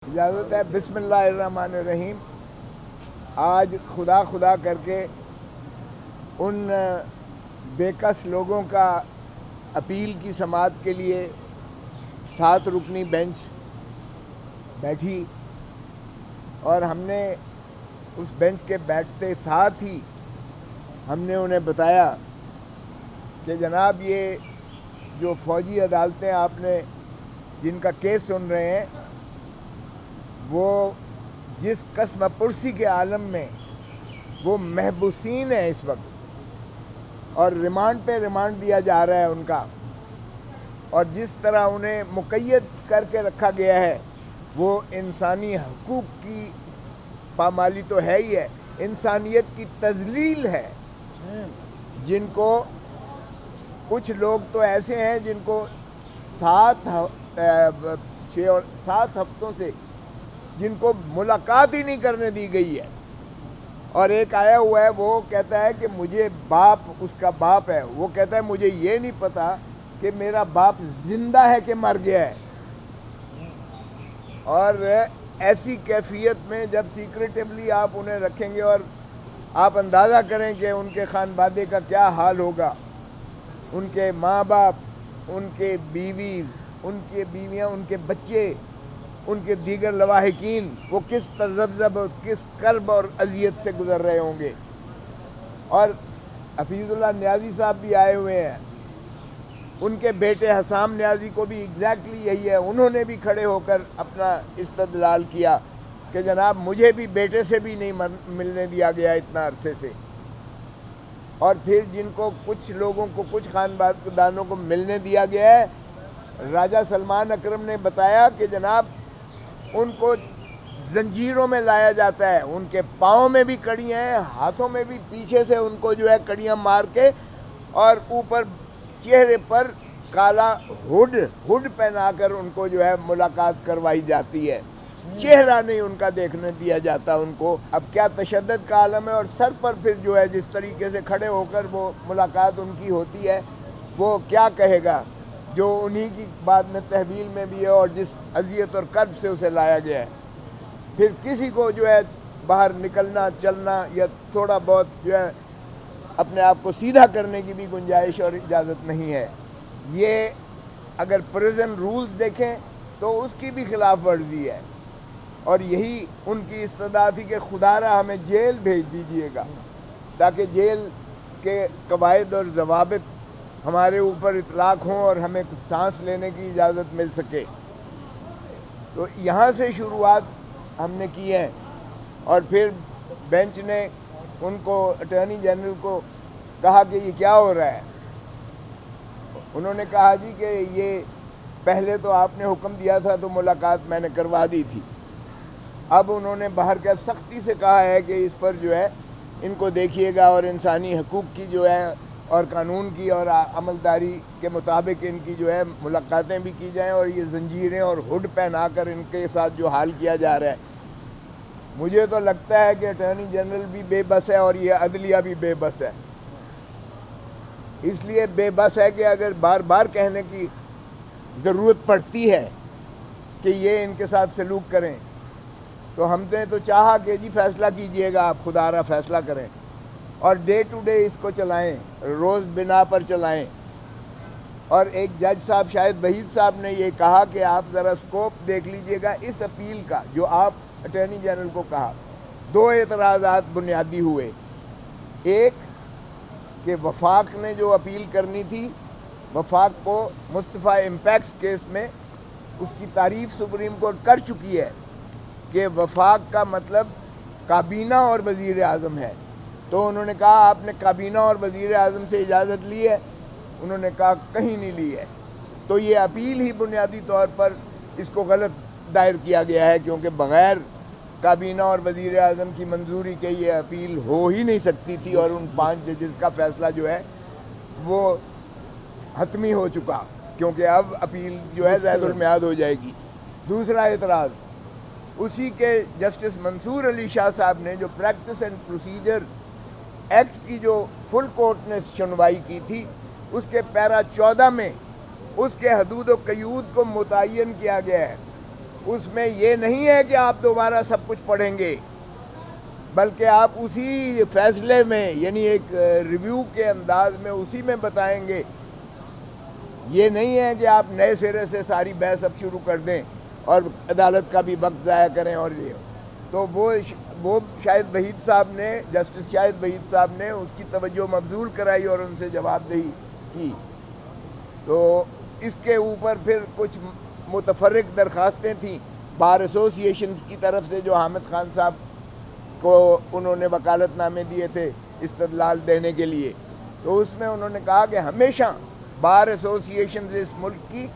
اجازت ہے بسم اللہ الرحمن الرحیم۔ آج خدا خدا کر کے ان بے کس لوگوں کا اپیل کی سماعت کے لیے 7 رکنی بینچ بیٹھی، اور ہم نے اس بینچ کے بیٹھتے ساتھ ہی ہم نے انہیں بتایا کہ جناب یہ جو فوجی عدالتیں آپ نے جن کا کیس سن رہے ہیں وہ جس قسم پرسی کے عالم میں وہ محبوسین ہیں اس وقت، اور ریمانڈ پہ ریمانڈ دیا جا رہا ہے ان کا، اور جس طرح انہیں مقید کر کے رکھا گیا ہے وہ انسانی حقوق کی پامالی تو ہے ہی ہے، انسانیت کی تذلیل ہے۔ جن کو کچھ لوگ تو ایسے ہیں جن کو 6 اور 7 ہفتوں سے جن کو ملاقات ہی نہیں کرنے دی گئی ہے، اور ایک آیا ہوا ہے وہ کہتا ہے کہ مجھے باپ، اس کا باپ ہے، وہ کہتا ہے مجھے یہ نہیں پتا کہ میرا باپ زندہ ہے کہ مر گیا ہے۔ اور ایسی کیفیت میں جب سیکریٹیولی آپ انہیں رکھیں گے، اور آپ اندازہ کریں کہ ان کے خانوادے کا کیا حال ہوگا، ان کے ماں باپ، ان کے بیویز، ان کے بیویاں، ان کے بچے، ان کے دیگر لواحقین، وہ کس تذبذب اور کس کرب اور اذیت سے گزر رہے ہوں گے۔ اور حفیظ اللہ نیازی صاحب بھی آئے ہوئے ہیں، ان کے بیٹے حسام نیازی کو بھی ایگزیکٹلی یہی ہے، انہوں نے بھی کھڑے ہو کر اپنا استدلال کیا کہ جناب مجھے بھی بیٹے سے بھی نہیں ملنے دیا گیا اتنا عرصے سے۔ اور پھر جن کو کچھ لوگوں کو، کچھ خاندانوں کو ملنے دیا گیا ہے، راجہ سلمان اکرم نے بتایا کہ جناب ان کو زنجیروں میں لایا جاتا ہے، ان کے پاؤں میں بھی کڑیاں ہیں، ہاتھوں میں بھی پیچھے سے ان کو جو ہے کڑیاں مار کے، اور اوپر چہرے پر کالا ہڈ پہنا کر ان کو جو ہے ملاقات کروائی جاتی ہے، چہرہ نہیں ان کا دیکھنے دیا جاتا ان کو۔ اب کیا تشدد کا عالم ہے، اور سر پر پھر جو ہے جس طریقے سے کھڑے ہو کر وہ ملاقات ان کی ہوتی ہے، وہ کیا کہے گا جو انہی کی بعد میں تحویل میں بھی ہے اور جس اذیت اور کرب سے اسے لایا گیا ہے۔ پھر کسی کو جو ہے باہر نکلنا، چلنا یا تھوڑا بہت جو ہے اپنے آپ کو سیدھا کرنے کی بھی گنجائش اور اجازت نہیں ہے۔ یہ اگر پریزن رولز دیکھیں تو اس کی بھی خلاف ورزی ہے، اور یہی ان کی استدعا تھی کہ خدا را ہمیں جیل بھیج دیجئے گا تاکہ جیل کے قواعد اور ضوابط ہمارے اوپر اطلاق ہوں اور ہمیں سانس لینے کی اجازت مل سکے۔ تو یہاں سے شروعات ہم نے کی ہے، اور پھر بینچ نے ان کو، اٹارنی جنرل کو کہا کہ یہ کیا ہو رہا ہے۔ انہوں نے کہا جی کہ یہ پہلے تو آپ نے حکم دیا تھا تو ملاقات میں نے کروا دی تھی، اب انہوں نے باہر کا سختی سے کہا ہے کہ اس پر جو ہے ان کو دیکھیے گا، اور انسانی حقوق کی جو ہے اور قانون کی اور عملداری کے مطابق ان کی جو ہے ملاقاتیں بھی کی جائیں، اور یہ زنجیریں اور ہڈ پہنا کر ان کے ساتھ جو حال کیا جا رہا ہے، مجھے تو لگتا ہے کہ اٹارنی جنرل بھی بے بس ہے اور یہ عدلیہ بھی بے بس ہے۔ اس لیے بے بس ہے کہ اگر بار بار کہنے کی ضرورت پڑتی ہے کہ یہ ان کے ساتھ سلوک کریں، تو ہم نے تو چاہا کہ جی فیصلہ کیجئے گا، آپ خدا را فیصلہ کریں، اور ڈے ٹو ڈے اس کو چلائیں، روز بنا پر چلائیں۔ اور ایک جج صاحب، شاید وحید صاحب نے یہ کہا کہ آپ ذرا سکوپ دیکھ لیجئے گا اس اپیل کا جو آپ اٹارنی جنرل کو کہا۔ 2 اعتراضات بنیادی ہوئے، ایک کہ وفاق نے جو اپیل کرنی تھی، وفاق کو مصطفیٰ امپیکس کیس میں اس کی تعریف سپریم کورٹ کر چکی ہے کہ وفاق کا مطلب کابینہ اور وزیر اعظم ہے، تو انہوں نے کہا آپ نے کابینہ اور وزیر اعظم سے اجازت لی ہے؟ انہوں نے کہا کہیں نہیں لی ہے۔ تو یہ اپیل ہی بنیادی طور پر اس کو غلط دائر کیا گیا ہے، کیونکہ بغیر کابینہ اور وزیر اعظم کی منظوری کے یہ اپیل ہو ہی نہیں سکتی تھی، اور ان 5 ججز کا فیصلہ جو ہے وہ حتمی ہو چکا، کیونکہ اب اپیل جو ہے زائد المیعاد ہو جائے گی۔ دوسرا اعتراض اسی کے جسٹس منصور علی شاہ صاحب نے جو پریکٹس اینڈ پروسیجر ایکٹ کی جو فل کورٹ نے سنوائی کی تھی، اس کے پیرا 14 میں اس کے حدود و قیود کو متعین کیا گیا ہے اس میں یہ نہیں ہے کہ آپ دوبارہ سب کچھ پڑھیں گے، بلکہ آپ اسی فیصلے میں یعنی ایک ریویو کے انداز میں اسی میں بتائیں گے. یہ نہیں ہے کہ آپ نئے سرے سے ساری بحث اب شروع کر دیں اور عدالت کا بھی وقت ضائع کریں. اور یہ تو وہ شاہد وحید صاحب نے، جسٹس شاہد وحید صاحب نے اس کی توجہ مبذول کرائی اور ان سے جواب دہی کی. تو اس کے اوپر پھر کچھ متفرق درخواستیں تھیں بار ایسوسی ایشن کی طرف سے، جو حامد خان صاحب کو انہوں نے وکالت نامے دیے تھے استدلال دینے کے لیے. تو اس میں انہوں نے کہا کہ ہمیشہ بار ایسوسی ایشن اس ملک کی،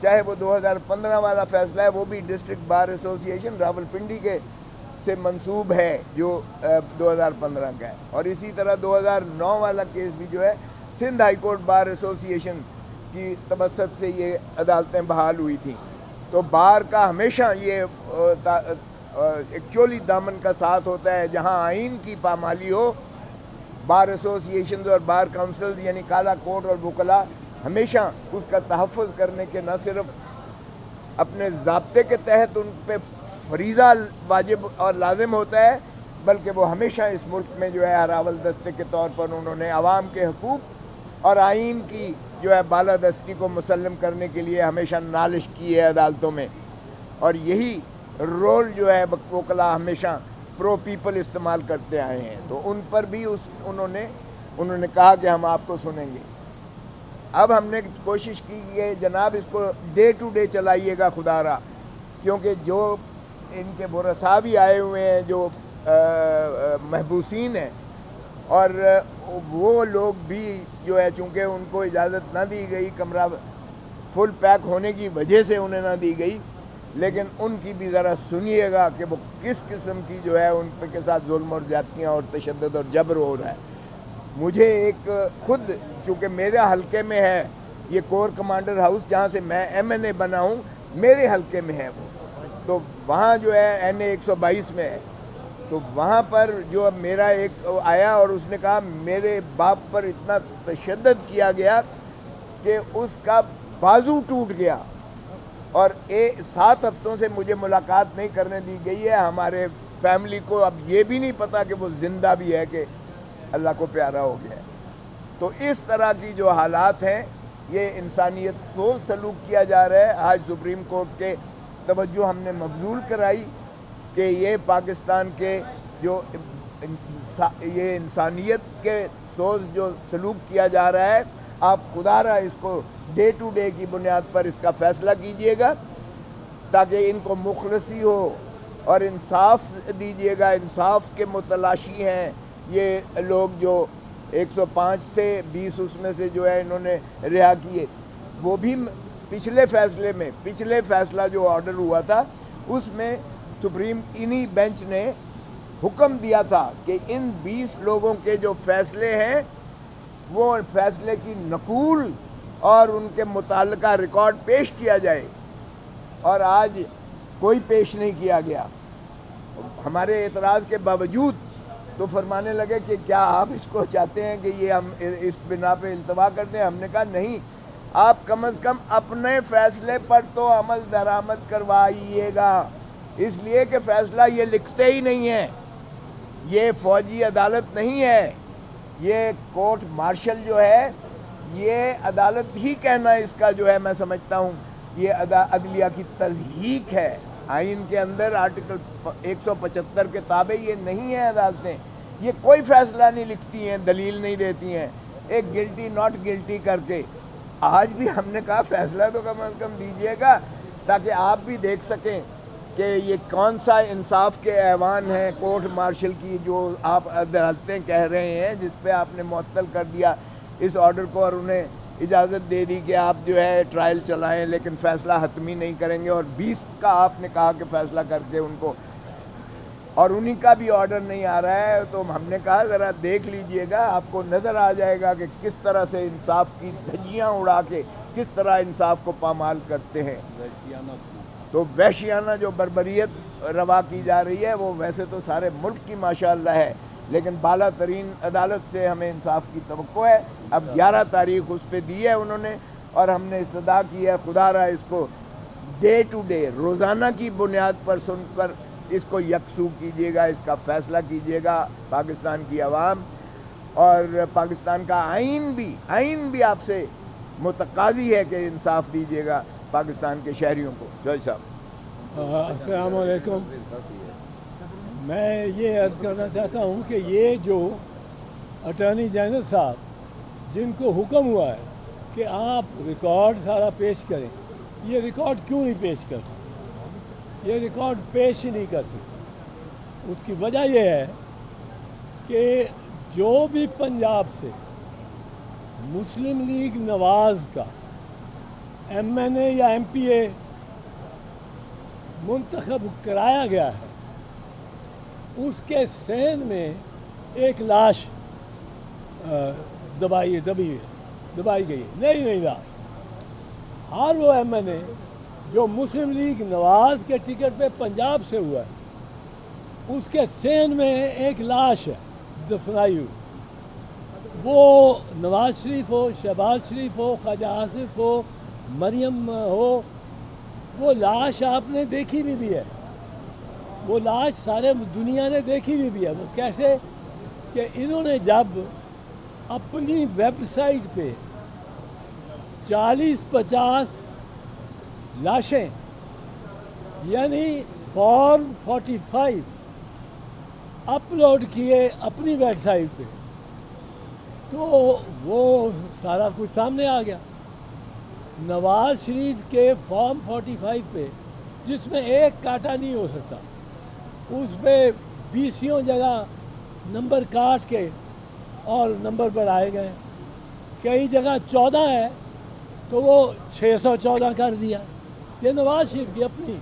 چاہے وہ 2015 والا فیصلہ ہے وہ بھی ڈسٹرکٹ بار ایسوسی ایشن راولپنڈی کے سے منسوب ہے جو 2015 کا ہے، اور اسی طرح 2009 والا کیس بھی جو ہے سندھ ہائی کورٹ بار ایسوسی ایشن کی توسط سے یہ عدالتیں بحال ہوئی تھیں. تو بار کا ہمیشہ یہ ایک چولی دامن کا ساتھ ہوتا ہے، جہاں آئین کی پامالی ہو بار ایسوسی ایشنز اور بار کونسلز یعنی کالا کوٹ اور وکلاء ہمیشہ اس کا تحفظ کرنے کے نہ صرف اپنے ضابطے کے تحت ان پہ فریضہ واجب اور لازم ہوتا ہے، بلکہ وہ ہمیشہ اس ملک میں جو ہے اراول دستے کے طور پر انہوں نے عوام کے حقوق اور آئین کی جو ہے بالادستی کو مسلم کرنے کے لیے ہمیشہ نالش کی ہے عدالتوں میں. اور یہی رول جو ہے وکلاء ہمیشہ پرو پیپل استعمال کرتے آئے ہیں. تو ان پر بھی انہوں نے کہا کہ ہم آپ کو سنیں گے. اب ہم نے کوشش کی کہ جناب اس کو ڈے ٹو ڈے چلائیے گا خدا را، کیونکہ جو ان کے ورثاء بھی آئے ہوئے ہیں جو محبوسین ہیں، اور وہ لوگ بھی جو ہے چونکہ ان کو اجازت نہ دی گئی، کمرہ فل پیک ہونے کی وجہ سے انہیں نہ دی گئی، لیکن ان کی بھی ذرا سنیے گا کہ وہ کس قسم کی جو ہے ان پہ کے ساتھ ظلم اور زیادتیاں اور تشدد اور جبر ہو رہا ہے. مجھے ایک خود چونکہ میرے حلقے میں ہے یہ کور کمانڈر ہاؤس جہاں سے میں MNA بنا ہوں، میرے حلقے میں ہے وہ، تو وہاں جو ہے NA 122 میں ہے. تو وہاں پر جو میرا ایک آیا اور اس نے کہا میرے باپ پر اتنا تشدد کیا گیا کہ اس کا بازو ٹوٹ گیا، اور 7 ہفتوں سے مجھے ملاقات نہیں کرنے دی گئی ہے. ہمارے فیملی کو اب یہ بھی نہیں پتا کہ وہ زندہ بھی ہے کہ اللہ کو پیارا ہو گیا ہے. تو اس طرح کی جو حالات ہیں، یہ انسانیت سوز سلوک کیا جا رہا ہے. آج سپریم کورٹ کے توجہ ہم نے مبذول کرائی کہ یہ پاکستان کے جو یہ انسانیت کے سوز جو سلوک کیا جا رہا ہے، آپ خدا را اس کو ڈے ٹو ڈے کی بنیاد پر اس کا فیصلہ کیجئے گا تاکہ ان کو مخلصی ہو اور انصاف دیجئے گا. انصاف کے متلاشی ہیں یہ لوگ جو 105 سے 20 اس میں سے جو ہے انہوں نے رہا کیے. وہ بھی پچھلے فیصلہ جو آرڈر ہوا تھا اس میں سپریم انہی بینچ نے حکم دیا تھا کہ ان 20 لوگوں کے جو فیصلے ہیں وہ فیصلے کی نقول اور ان کے متعلقہ ریکارڈ پیش کیا جائے، اور آج کوئی پیش نہیں کیا گیا. ہمارے اعتراض کے باوجود تو فرمانے لگے کہ کیا آپ اس کو چاہتے ہیں کہ یہ ہم اس بنا پہ التوا کر دیں؟ ہم نے کہا نہیں، آپ کم از کم اپنے فیصلے پر تو عمل درآمد کروائیے گا، اس لیے کہ فیصلہ یہ لکھتے ہی نہیں ہیں. یہ فوجی عدالت نہیں ہے، یہ کورٹ مارشل جو ہے یہ عدالت ہی کہنا اس کا جو ہے میں سمجھتا ہوں یہ عدلیہ کی تضحیق ہے. آئین کے اندر آرٹیکل 175 کے تابع یہ نہیں ہیں عدالتیں. یہ کوئی فیصلہ نہیں لکھتی ہیں، دلیل نہیں دیتی ہیں، ایک گلٹی ناٹ گلٹی کر کے. آج بھی ہم نے کہا فیصلہ تو کم از کم دیجیے گا تاکہ آپ بھی دیکھ سکیں کہ یہ کون سا انصاف کے ایوان ہیں کورٹ مارشل کی جو آپ عدالتیں کہہ رہے ہیں، جس پہ آپ نے معطل کر دیا اس آرڈر کو اور انہیں اجازت دے دی کہ آپ جو ہے ٹرائل چلائیں لیکن فیصلہ حتمی نہیں کریں گے. اور 20 کا آپ نے کہا کہ فیصلہ کر کے ان کو، اور انہی کا بھی آرڈر نہیں آ رہا ہے. تو ہم نے کہا ذرا دیکھ لیجئے گا، آپ کو نظر آ جائے گا کہ کس طرح سے انصاف کی دھجیاں اڑا کے کس طرح انصاف کو پامال کرتے ہیں. تو وحشیانہ جو بربریت روا کی جا رہی ہے وہ ویسے تو سارے ملک کی ماشاءاللہ ہے، لیکن بالا ترین عدالت سے ہمیں انصاف کی توقع ہے. اب 11 تاریخ اس پہ دی ہے انہوں نے، اور ہم نے استدعا کی ہے خدا را اس کو ڈے ٹو ڈے روزانہ کی بنیاد پر سن کر اس کو یکسو کیجیے گا، اس کا فیصلہ کیجیے گا پاکستان کی عوام، اور پاکستان کا آئین بھی آپ سے متقاضی ہے کہ انصاف دیجیے گا پاکستان کے شہریوں کو۔ جج صاحب السلام علیکم۔ میں یہ عرض کرنا چاہتا ہوں کہ یہ جو اٹارنی جنرل صاحب جن کو حکم ہوا ہے کہ آپ ریکارڈ سارا پیش کریں، یہ ریکارڈ کیوں نہیں پیش کر سکتے؟ یہ ریکارڈ پیش ہی نہیں کر سکتے۔ اس کی وجہ یہ ہے کہ جو بھی پنجاب سے مسلم لیگ نواز کا ایم این اے یا ایم پی اے منتخب کرایا گیا ہے، اس کے صحن میں ایک لاش دبائی گئی ہے، نئی لاش۔ ہر وہ ایم این اے جو مسلم لیگ نواز کے ٹکٹ پہ پنجاب سے ہوا ہے، اس کے صحن میں ایک لاش ہے دفنائی ہوئی۔ وہ نواز شریف ہو، شہباز شریف ہو، خواجہ آصف ہو، مریم ہو، وہ لاش آپ نے دیکھی بھی ہے، وہ لاش سارے دنیا نے دیکھی بھی ہے۔ وہ کیسے کہ انہوں نے جب اپنی ویب سائٹ پہ 40-50 لاشیں یعنی فارم 45 اپلوڈ کیے اپنی ویب سائٹ پہ، تو وہ سارا کچھ سامنے آ گیا۔ نواز شریف کے فارم 45 پہ، جس میں ایک کاٹا نہیں ہو سکتا، اس پہ 20 جگہ نمبر کاٹ کے اور نمبر بڑھائے گئے، کئی جگہ 14 ہے تو وہ 614 کر دیا۔ یہ نواز شریف کی اپنی،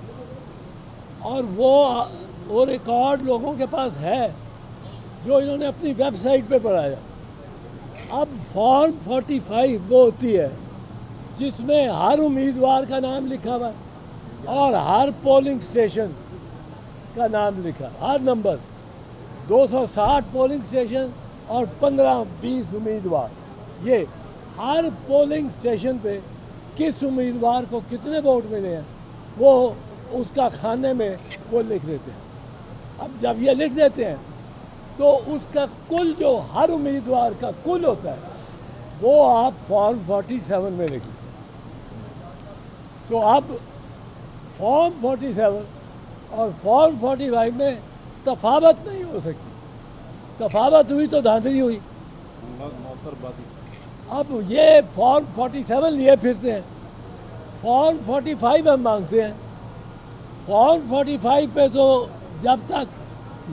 اور وہ ریکارڈ لوگوں کے پاس ہے جو انہوں نے اپنی ویب سائٹ پہ بڑھایا۔ اب فارم 45 وہ ہوتی ہے جس میں ہر امیدوار کا نام لکھا ہوا ہے اور ہر پولنگ اسٹیشن کا نام لکھا، ہر نمبر 260 پولنگ اسٹیشن اور 15-20 امیدوار، یہ ہر پولنگ اسٹیشن پہ کس امیدوار کو کتنے ووٹ ملے ہیں وہ اس کا خانے میں وہ لکھ دیتے ہیں۔ اب جب یہ لکھ دیتے ہیں تو اس کا کل جو ہر امیدوار کا کل ہوتا ہے وہ آپ فارم 47 میں لکھیں۔ تو اب فارم 47 اور فارم 45 میں تفاوت نہیں ہو سکتی، تفاوت ہوئی تو دھاندلی ہوئی۔ اب یہ فارم 47 لیے پھرتے ہیں، فارم 45 ہم مانگتے ہیں۔ فارم 45 پہ تو جب تک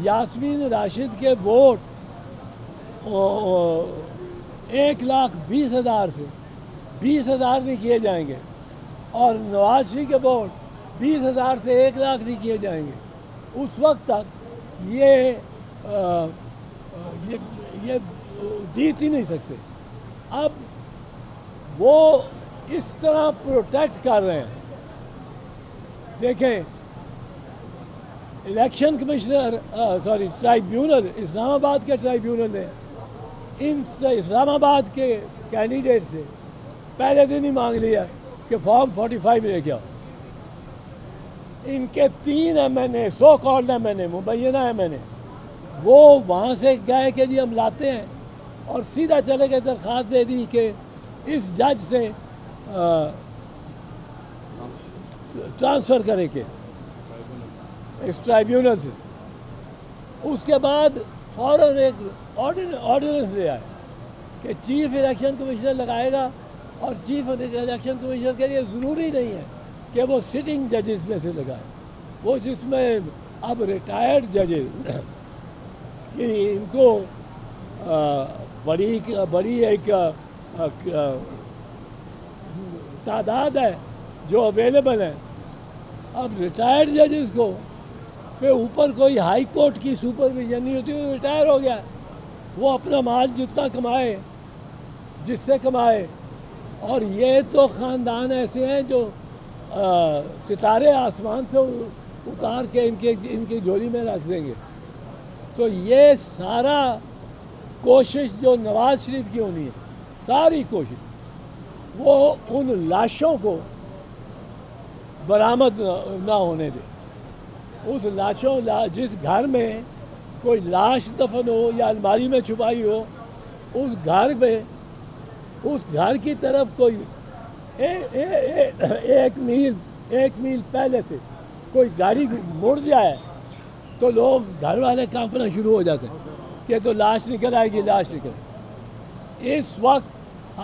یاسمین راشد کے ووٹ 1,20,000 سے 20,000 نہیں کیے جائیں گے اور نواز شریف کے ووٹ 20,000 سے 1,00,000 نہیں کیے جائیں گے، اس وقت تک یہ جیت ہی نہیں سکتے۔ اب وہ اس طرح پروٹیکٹ کر رہے ہیں۔ دیکھیں، الیکشن کمشنر ٹرائیبیونل، اسلام آباد کے ٹرائیبیونل نے ان اسلام آباد کے کینڈیڈیٹ سے پہلے دن ہی مانگ لیا کہ فارم 45 لے کے آؤ۔ ان کے 3 ایم این اے، سو کالڈ ایم این اے، مبینہ ایم این اے، وہ وہاں سے گئے کہ جی ہم لاتے ہیں، اور سیدھا چلے گئے، درخواست دے دی کہ اس جج سے ٹرانسفر کرے کے، اس ٹرائیبیونل سے۔ اس کے بعد فوراً ایک آرڈیننس لے آئے کہ چیف الیکشن کمشنر لگائے گا، اور چیف الیکشن کمشنر کے لیے ضروری نہیں ہے کہ وہ سٹنگ ججز میں سے لگائے، وہ جس میں اب ریٹائرڈ ججز ان کو بڑی ایک تعداد ہے جو اویلیبل ہے۔ اب ریٹائرڈ ججز کو پہ اوپر کوئی ہائی کورٹ کی سپرویژن نہیں ہوتی، وہ ریٹائر ہو گیا، وہ اپنا مال جتنا کمائے جس سے کمائے۔ اور یہ تو خاندان ایسے ہیں جو ستارے آسمان سے اتار کے ان کی جھولی میں رکھ دیں گے۔ تو یہ سارا کوشش جو نواز شریف کی ہونی ہے، ساری کوشش وہ ان لاشوں کو برآمد نہ ہونے دے. اس جس گھر میں کوئی لاش دفن ہو یا الماری میں چھپائی ہو، اس گھر کی طرف کوئی ایک میل پہلے سے کوئی گاڑی مڑ جائے تو لوگ گھر والے کانپنا شروع ہو جاتے ہیں کہ تو لاش نکل آئے گی. اس وقت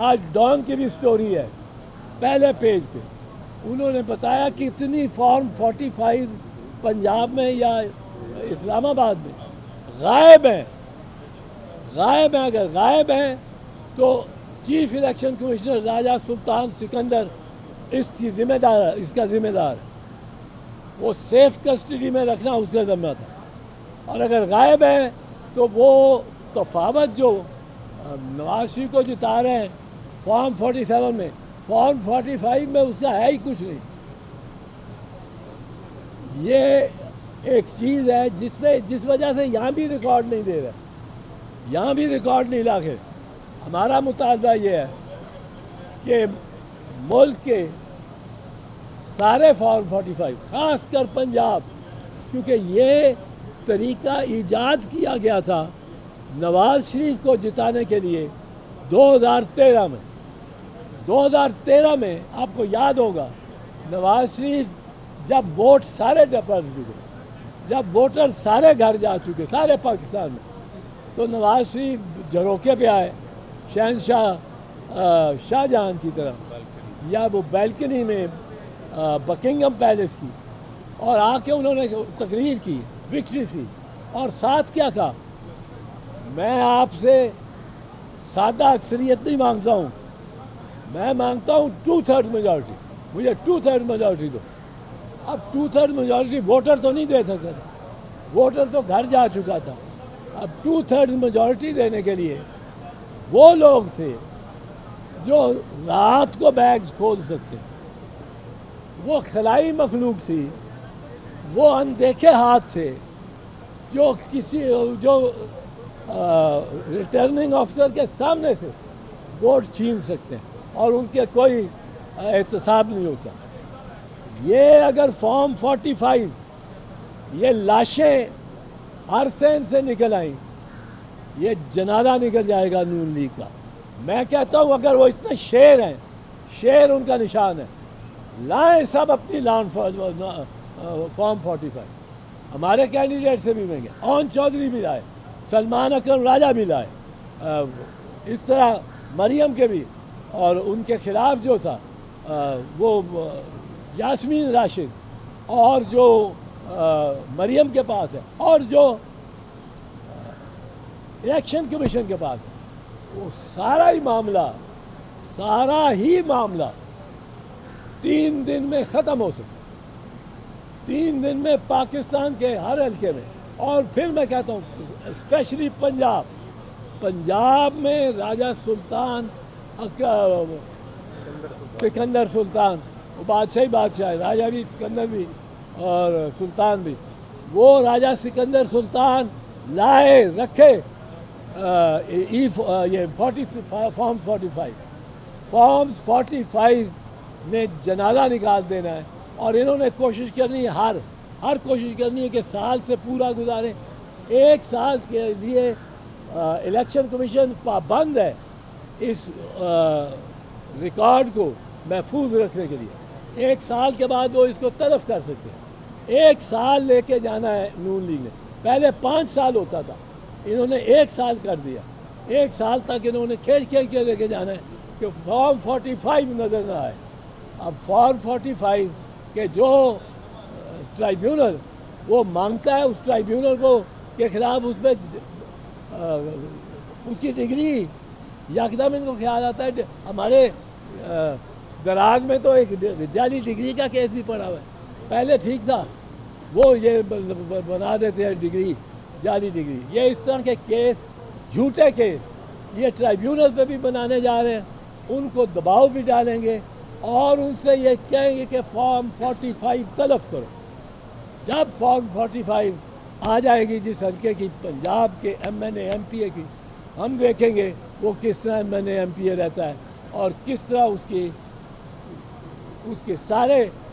آج ڈان کی بھی سٹوری ہے، پہلے پیج پہ انہوں نے بتایا کہ اتنی فارم 45 پنجاب میں یا اسلام آباد میں غائب ہیں. اگر غائب ہیں تو چیف الیکشن کمشنر راجہ سلطان سکندر اس کا ذمہ دار ہے. وہ سیف کسٹڈی میں رکھنا اس کا ذمہ تھا. اور اگر غائب ہے تو وہ تفاوت جو نواز شریف کو جتا رہے ہیں فارم 47 میں، فارم 45 میں اس کا ہے ہی کچھ نہیں. یہ ایک چیز ہے جس وجہ سے یہاں بھی ریکارڈ نہیں دے رہے، یہاں بھی ریکارڈ نہیں لا کے. ہمارا مطالبہ یہ ہے کہ ملک کے سارے فارم 45 خاص کر پنجاب، کیونکہ یہ طریقہ ایجاد کیا گیا تھا نواز شریف کو جتانے کے لیے 2013 میں آپ کو یاد ہوگا نواز شریف جب ووٹ سارے ڈپر چکے، جب ووٹر سارے گھر جا چکے سارے پاکستان میں، تو نواز شریف جھروکے پہ آئے شہنشاہ شاہ جہاں کی طرح یا وہ بیلکنی میں بکنگم پیلس کی، اور آ کے انہوں نے تقریر کی وکٹری کی، اور ساتھ کیا کہا، میں آپ سے سادہ اکثریت نہیں مانگتا ہوں، میں مانگتا ہوں 2/3 میجارٹی، مجھے 2/3 میجارٹی دو. اب 2/3 میجارٹی ووٹر تو نہیں دے سکتا تھا، ووٹر تو گھر جا چکا تھا. اب 2/3 میجارٹی دینے کے لیے وہ لوگ تھے جو رات کو بیگز کھول سکتے، وہ خلائی مخلوق تھی، وہ اندیکھے ہاتھ تھے جو ریٹرننگ آفیسر کے سامنے سے ووٹ چھین سکتے ہیں اور ان کے کوئی احتساب نہیں ہوتا. یہ اگر فارم 45 یہ لاشیں ہر سین سے نکل آئیں، یہ جنازہ نکل جائے گا نون لیگ کا. میں کہتا ہوں اگر وہ اتنے شیر ہیں، شیر ان کا نشان ہے، لائیں سب اپنی فارم 45. ہمارے کینڈیڈیٹ سے بھی مہنگے، اون چودھری بھی لائے، سلمان اکرم راجہ بھی لائے، اس طرح مریم کے بھی، اور ان کے خلاف جو تھا وہ یاسمین راشد، اور جو مریم کے پاس ہے، اور جو الیکشن کمیشن کے پاس ہے، وہ سارا ہی معاملہ 3 دن میں ختم ہو سکتا ہے، 3 دن میں پاکستان کے ہر حلقے میں. اور پھر میں کہتا ہوں اسپیشلی پنجاب میں راجہ سلطان سکندر سلطان، وہ بادشاہ ہے، راجہ بھی سکندر بھی اور سلطان بھی، وہ راجہ سکندر سلطان لائے رکھے یہ فارم 45 نے جنازہ نکال دینا ہے. اور انہوں نے کوشش کرنی ہے، ہر کوشش کرنی ہے کہ سال سے پورا گزاریں. 1 سال کے لیے الیکشن کمیشن پابند ہے اس ریکارڈ کو محفوظ رکھنے کے لیے. 1 سال کے بعد وہ اس کو تلف کر سکتے ہیں. 1 سال لے کے جانا ہے نون لیگ نے. پہلے 5 سال ہوتا تھا، انہوں نے 1 سال کر دیا. 1 سال تک انہوں نے کھیل کے لے کے جانا ہے کہ فارم 45 نظر نہ آئے. اب فارم 45 کہ جو ٹرائیبیونل وہ مانگتا ہے، اس ٹرائیبیونل کو کے خلاف اس پہ اس کی ڈگری یکدم ان کو خیال آتا ہے. ہمارے دراز میں تو ایک جعلی ڈگری کا کیس بھی پڑا ہوا ہے. پہلے ٹھیک تھا، وہ یہ بنا دیتے ہیں ڈگری، جعلی ڈگری. یہ اس طرح کے کیس، جھوٹے کیس یہ ٹرائیبیونل پہ بھی بنانے جا رہے ہیں. ان کو دباؤ بھی ڈالیں گے اور ان سے یہ کہیں گے کہ فارم 45 تلف کرو. جب فارم 45 آ جائے گی جس حلقے کی، پنجاب کے MNA MPA کی، ہم دیکھیں گے وہ کس طرح MNA MPA رہتا ہے اور کس طرح اس کے سارے